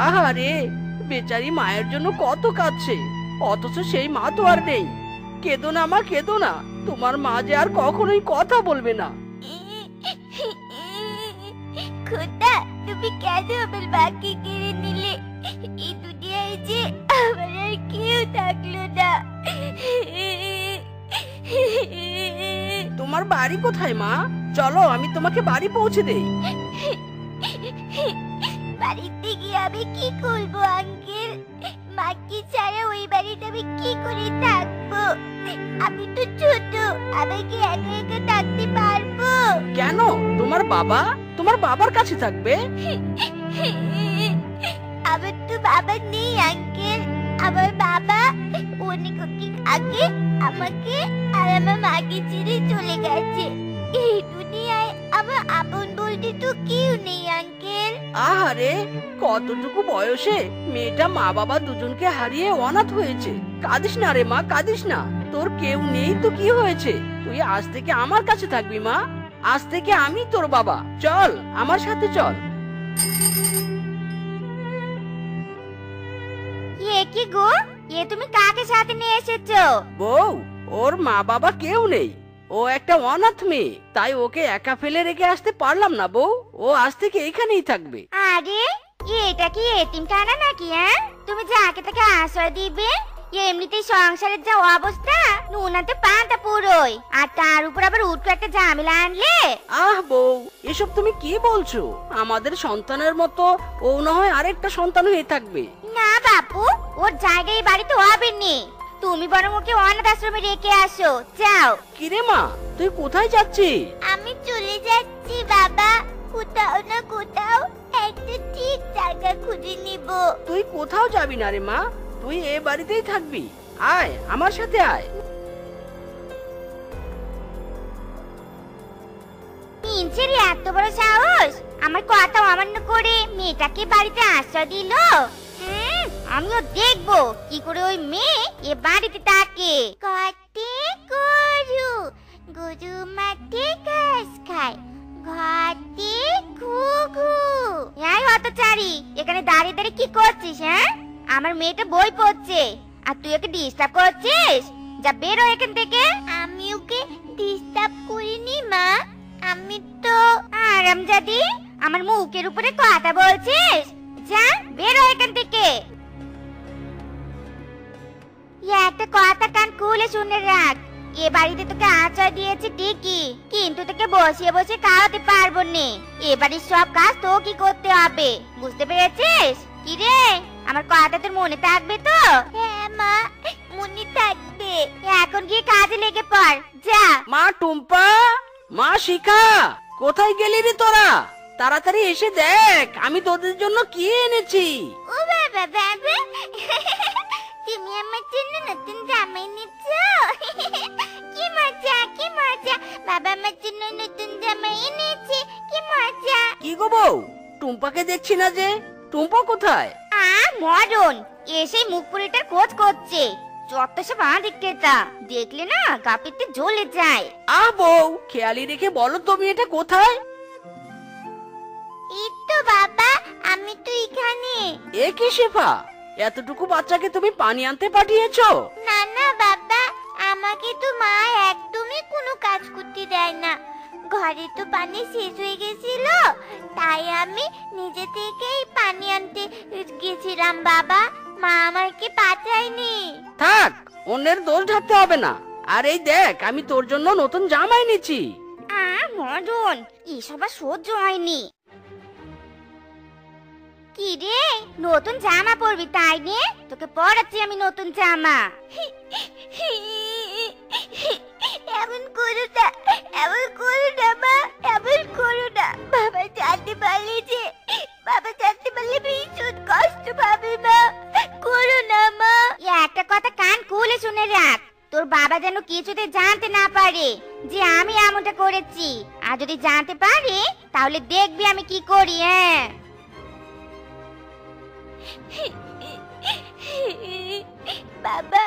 আহারে, বেচারি মায়ের জন্য কত কাঁদছে, অথচ সেই মা তো আর নেই। কেঁদো না মা, কেঁদো না, তোমার মা যে আর কখনোই কথা বলবে না। খোদা, তুমি কেন আমার মাকে কেড়ে নিলে? এই দুনিয়ায় যে আমার আর কেউ থাকলো না। তোমার বাড়ি কোথায় মা? চলো আমি তোমাকে বাড়ি পৌঁছে দেই। বাড়িতে গিয়ে আমি কি করবো আঙ্কেল? মাকে ছাড়া ওই বাড়িতে আমি কি করে থাকবো? আমি তো ছোট, আমাকে একা একা থাকতে পারবো? কেন? তোমার বাবা তোমার বাবার কাছে থাকবে। আমার তো বাবা নেই আঙ্কেল। আমার বাবা অনেক আগে আমাকে আর আমার মাকে ছেড়ে চলে গেছে। এই দুনিয়ায় আমার আপন বলতে তো কেউ নেই আঙ্কেল। আহারে, কতটুকু বয়সে মেয়েটা মা বাবা দুজনকে হারিয়ে অনাথ হয়েছে। কাঁদিস না রে মা, কাঁদিস না। তোর কেউ নেই তো কি হয়েছে? তুই আজ থেকে আমার কাছে থাকবি মা। আজ থেকে আমি তোর বাবা। চল আমার সাথে চল। এ কি গো, এ তুমি কাকে সাথে নিয়ে এসেছো? বউ, ওর মা বাবা কেউ নেই। ও একটা অনাথ মেয়ে, তাই ওকে একা ফেলে রেখে আসতে পারলাম না বউ। ও আজ থেকে এখানেই থাকবে। আরে, এটা কি এতিমখানা নাকি? তুমি যাকে তাকে আশ্রয় দিবে? এমনিতেই সংসারের যা অবস্থা, নুনাতে পান্তা পুরোই, আর তার উপর আবার উঠো একটা ঝামেলা আনলে। আহ বউ, এসব তুমি কি বলছো? আমাদের সন্তানের মতো ও না হয় আরেকটা সন্তান হয়ে থাকবে। না বাপু, ওর জায়গায় বাড়িতে হবে নি। তুমি বরং ওকে অনাথ আশ্রমে রেখে আসো, যাও। কিরে মা, তুই কোথায় যাচ্ছিস? আমি চলে যাচ্ছি বাবা, কোথাও না কোথাও একটা ঠিক জায়গা খুঁজে নিব। তুই কোথাও যাবি না রে মা, তুই এ বাড়িতেই থাকবি। আয় আমার সাথে আয়। মিনছের এত বড় সাহস, আমার কথা অমান্য করে মেয়েটাকে বাড়িতে আশ্রয় দিল। আমিও দেখবো কি করে ওই মেয়ে এ বাড়িতে থাকে। কতে গরু, গরু মাঠে ঘাস খায়, ঘাটে ঘুঘু। এই হতচারী, এখানে দাঁড়িয়ে দাঁড়িয়ে কি করছিস? আমার মেয়েটা বই পড়ছে আর তুই ওকে ডিস্টার্ব করছিস। যা বেরো এখান থেকে। আমি ওকে ডিস্টার্ব করিনি মা, আমি তো আরামজাদি। আমার মুখের উপরে কথা বলছিস? যা বেরো এখান থেকে। একটা কথা কান খুলে শুনে রাখ, এ বাড়িতে তোকে আশ্রয় দিয়েছি ঠিকই, কিন্তু তোকে বসিয়ে বসে খাওয়াতে পারবো না। এ বাড়ির সব কাজ তোকে করতে হবে, বুঝতে পেরেছিস? কি রে, আমার কথা তোর মনে থাকবে তো? হ্যাঁ মা, মনে থাকবে। এখন গিয়ে কাজে লেগে পড়, যা। মা টুম্পা, মা শিখা, কোথায় গেলি রে তোরা? তাড়াতাড়ি এসে দেখ আমি তোদের জন্য কি এনেছি। ও বাবা, বাবা, তুমি আমার জন্য নতুন জামা এনেছো? কি মজা, কি মজা। বাবা আমার জন্য নতুন জামা এনেছে, কি মজা। কি গো বউ, টুম্পাকে দেখছি না যে, টুম্পা কোথায়? মরণ এসে মুখপুরিটার খোঁজ করছে। যত সব আদিক্যতা, দেখলে না গাপিতে জ্বলে যায়। বউ, খেয়ালি রেখে বলো তো মেয়েটা কোথায়? এই তো বাবা, আমি তো এখানে। এ কি শেফা, এতটুকু বাচ্চাকে তুমি পানি আনতে পাঠিয়েছো? না না বাবা, আমাকে তো মা একদমই কোনো কাজ করতে দেয় না। ঘরে তো পানি শেষ হয়ে গেছিল, তাই আমি নিজে থেকেই পানি আনতে গেছিলাম বাবা। মা আমাকে পাঠায়নি। থাক, অন্যের দোষ ঢাকতে হবে না। আর এই দেখ, আমি তোর জন্য নতুন জামা এনেছি। মদন, এসব আর সহ্য হয়নি। কি রে, নতুন জামা পরবি তাই নে? তোকে পরাচ্ছি আমি নতুন জামা। এমন করো না, এমন করো না মা, এমন করো না। বাবা জানতে পারলে যে, বাবা জানতে পারলে ভীষণ কষ্ট পাবে মা। করো না মা। একটা কথা কান খুলে শুনে রাখ, তোর বাবা যেন কিছুতে জানতে না পারে যে আমি এমনটা করেছি। আর যদি জানতে পারে তাহলে দেখবি আমি কি করি। বাবা,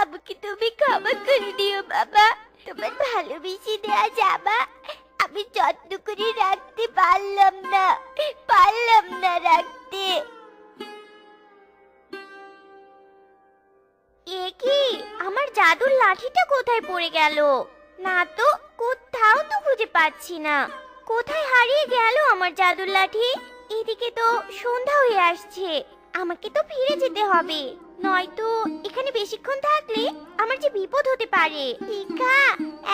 আমাকে তুমি ক্ষমা করে দিও বাবা। তোমার ভালোবেসে দেয়া জামা আমি যত্ন করে রাখতে পারলাম না রাখতে। জাদুর লাঠিটা কোথায় পড়ে গেল? না তো, কোথাও তো খুঁজে পাচ্ছি না। কোথায় হারিয়ে গেল আমার জাদুর লাঠি? এদিকে তো সন্ধ্যা হয়ে আসছে, আমাকে তো ফিরে যেতে হবে, নয়তো এখানে বেশিক্ষণ থাকলে আমার যে বিপদ হতে পারে। শিখা,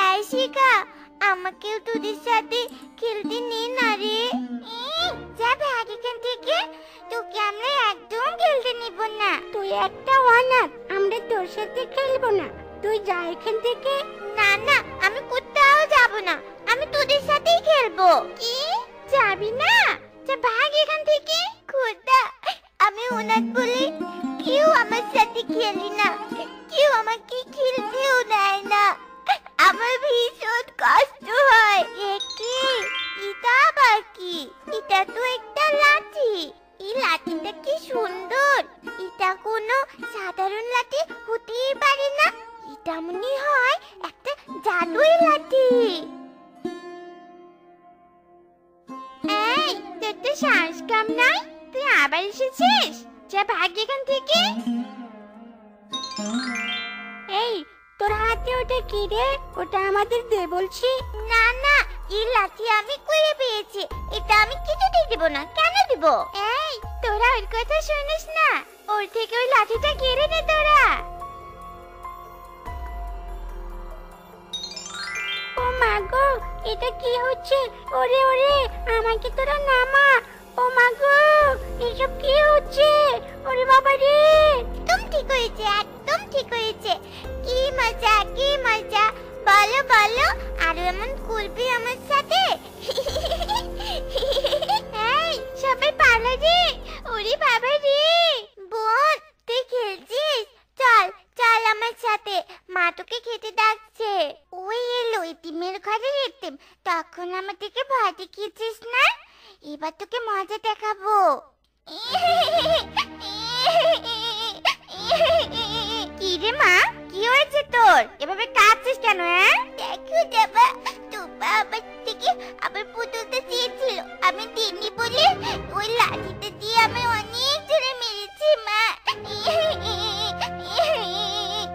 এই শিখা, আমাকেও তোদের সাথে খেলতে নে না রে। যা ভাগ এখান থেকে, তোকে আমরা একদম খেলতে নিব না। তুই একটা অনাথ, আমরা তোর সাথে খেলবো না, তুই যা এখান থেকে। না না, আমি কোথাও যাব না, আমি তোদের সাথেই খেলবো। কি, যাবি না? যা ভাগ এখান থেকে। খোদা, আমি অনাথ বলে কেউ আমার সাথে খেলি না, কেউ আমাকে খেলতেও দেয় না, আমার ভীষণ কষ্ট হয়। এটা আবার কি? এটা তো একটা লাঠি। এই লাঠিটা কি সুন্দর! এটা কোনো সাধারণ লাঠি হতেই পারে না, এটা মনে হয় একটা জাদুই লাঠি। এই, তোর তো সাহস কম নাই, তুই আবার এসেছিস? যা ভাগ এখান থেকে। এই, তোর হাতে ওটা কি রে? ওটা আমাদের দে বলছি। না না, এই লাঠি আমি কই পেয়েছি, এটা আমি কিছুতেই দেব না। কেন দিব? এই, তোরা ওর কথা শুনিস না, ওর থেকে ওই লাঠিটা কেড়ে নে তোরা। ও মা গো, এটা কি হচ্ছে? ওরে ওরে, আমাকে তোরা নামা। ও মা গো, এসব কি হচ্ছে? ওরে বাবা রে! একদম ঠিক হয়েছে, একদম ঠিক হয়েছে। কি মজা, কি মজা! বলো বলো, আরো এমন করবি আমার সাথে? এই, সবাই পালা রে! ওরে বাবা রে! বোন, তুই খেলছিস? চল চল আমার সাথে, মা তোকে খেতে ডাকছে। ওই এলো এতিমের ঘরের এতিম, তখন আমাদেরকে ভয় দেখিয়েছিস না, এবার তোকে মজা দেখাবো। কি রে মা, কি হয়েছে তোর? এভাবে কাঁদছিস কেন? দেখো বাবা, তোমরা আমার থেকে আবার পুতুলটা চেয়েছিল, আমি দিইনি বলে ওই লাঠিটা দিয়ে আমি অনেক জোরে মেরেছি মা।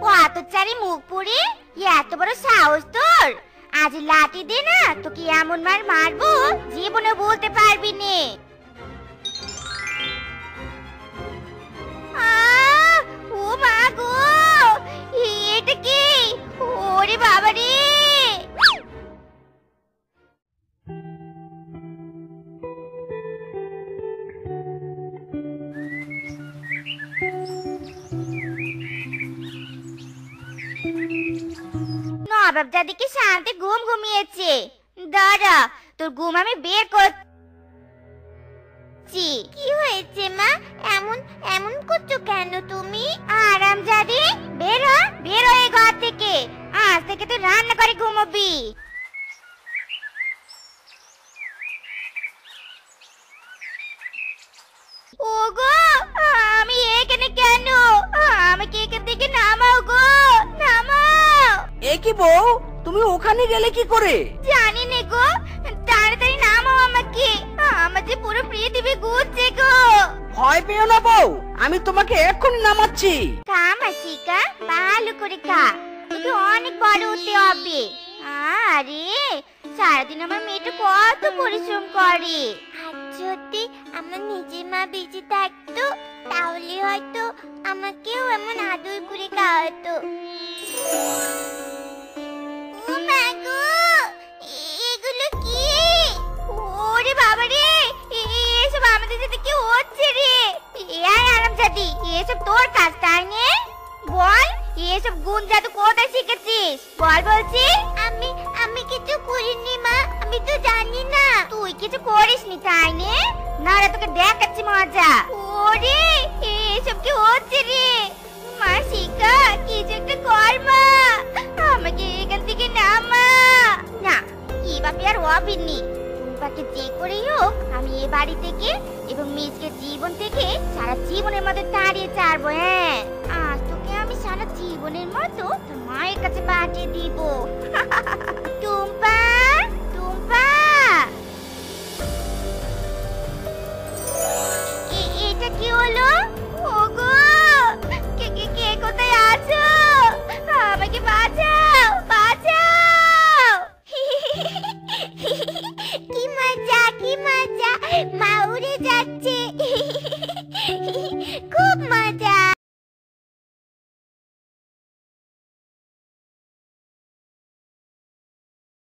ও এত চারি মুখ পুড়ে, এত বড় সাহস তোর! আজ লাঠি দে না, তোকে এমন মার মারবো জীবনে বলতে পারবি নে। ও মা গো, এটা কি? ওরে বাবা রে! নবাব দাদিকে শান্তি ঘুম ঘুমিয়েছে। দাঁড়া, তোর ঘুম আমি বের করছি। কি হয়েছে মা, এমন এমন করছো কেন তুমি? আরাম জাদি, বের হ, বের হ এই ঘর থেকে। আজ থেকে তুই রান্না করে ঘুমাবি। ওগো, আমি এখানে কেন? আমাকে এখান থেকে নামাও গো, নামাও। এ কি বউ, তুমি ওখানে গেলে কি করে? জানি না গো, তাড়াতাড়ি নামাও আমাকে, আমার যে পুরো পৃথিবী ঘুরছে গো। ভয় পেও না বউ, আমি তোমাকে এক্ষুনি নামাচ্ছি। খা মাসিকা, ভালো করে খা, তোকে অনেক বড় হতে হবে। আরে, সারাদিন আমার মেয়েটা কত পরিশ্রম করে। আর যদি আমার নিজের মা বেঁচে থাকতো, তাহলে হয়তো আমাকেও এমন আদর করে খাওয়াতো। ও মা গো, এগুলো কি? ওরে বাবা রে, এসব আমাদের সাথে কি হচ্ছে রে? এই আরামজাদি, এসব তোর কাজ তাই নে? বল, এসব গুণ জাদু কোথায় শিখেছিস? বল বলছি। আমি কিছু করিনি মা, আমি তো জানি না। তুই কিছু করিসনি তাই নে? না রে, তোকে দেখাচ্ছি মজা। ওরে, এসব কি হচ্ছে রে? মা শিখা, কিছু একটা কর মা, আমাকে এখান থেকে নামা। না, এভাবে আর হবেনি। টুম্পাকে যে করেই হোক আমি এ বাড়ি থেকে এবং মেজকে জীবন থেকে সারা জীবনের মতো তাড়িয়ে ছাড়বো। হ্যাঁ, আজ তোকে আমি সারা জীবনের মতো তোর মায়ের কাছে পাঠিয়ে দিব। টুম্পা, টুম্পা, এটা কি হলো?